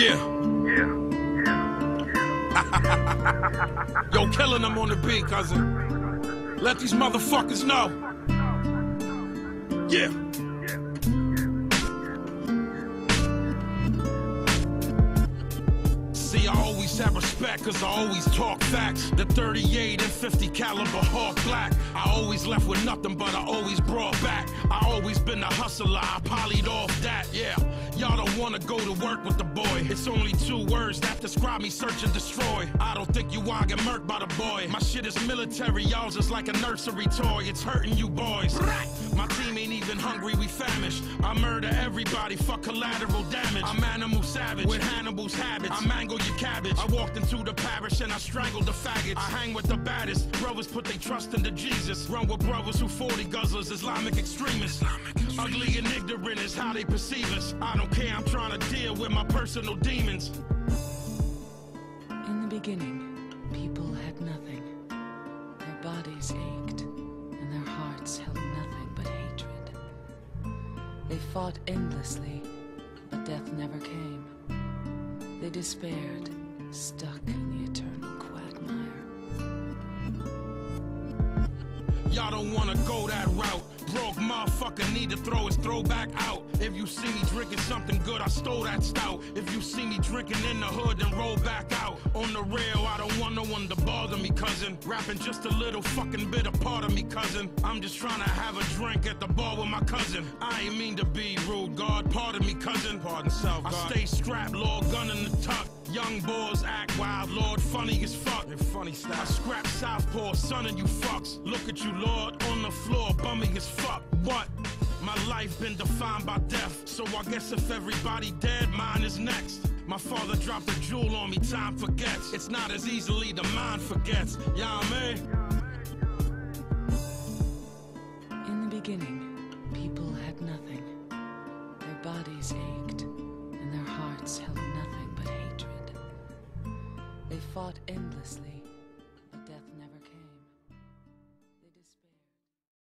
Yeah. Yo, killing them on the beat, cousin. Let these motherfuckers know. Yeah. See, I always have respect, cause I always talk facts. The 38 and 50 caliber Hawk Black. I always left with nothing, but I always brought back. I always been a hustler, I polyed off that, yeah. Y'all don't wanna go to work with the boy. It's only 2 words that describe me: search and destroy. I don't think you wanna get murked by the boy. My shit is military, y'all's just like a nursery toy. It's hurting you boys. My team ain't even hungry, we famished. I murder everybody, fuck collateral damage. I'm animal savage, with Hannibal's habits. I mangle your cabbage. I walked into the parish and I strangled the faggots. I hang with the baddest. Brothers put their trust into Jesus. Run with brothers who 40 guzzlers, Islamic extremists. Ugly and ignorant is how they perceive us. I don't care, I'm trying to deal with my personal demons. In the beginning, people had nothing. Their bodies ached, and their hearts held nothing but hatred. They fought endlessly, but death never came. They despaired, stuck in the eternal quagmire. Y'all don't wanna go that route. Broke motherfucker need to throw his throwback out. If you see me drinking something good, I stole that stout. If you see me drinking in the hood, then roll back out. On the rail, I don't want no one to bother me, cousin. Rapping just a little fucking bit of part of me, cousin. I'm just trying to have a drink at the bar with my cousin. I ain't mean to be rude, God, pardon me, cousin. Pardon self, God. I stay strapped, Lord, gun in the tuck. Young boys act wild, Lord, funny as fuck. And funny style. I scrap southpaw, son, and you fucks. Look at you, Lord, on the floor, bumming as fuck. What? My life been defined by death, so I guess if everybody dead, mine is next. My father dropped a jewel on me, time forgets. It's not as easily the mind forgets. Yeah, man. In the beginning, people had nothing. Their bodies ached, and their hearts held nothing but hatred. They fought endlessly,